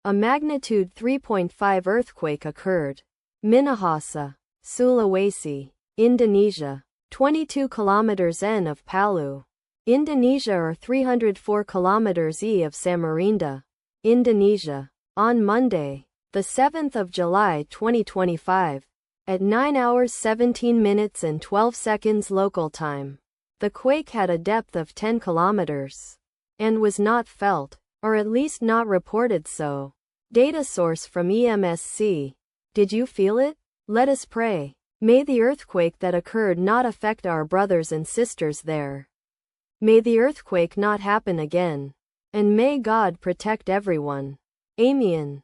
A magnitude 3.5 earthquake occurred. Minahasa, Sulawesi, Indonesia. 22 kilometers N of Palu, Indonesia or 304 kilometers E of Samarinda, Indonesia. On Monday, the 7th of July 2025, at 9 hours 17 minutes and 12 seconds local time. The quake had a depth of 10 kilometers and was not felt, or at least not reported so. Data source from EMSC. Did you feel it? Let us pray. May the earthquake that occurred not affect our brothers and sisters there. May the earthquake not happen again. And may God protect everyone. Amen.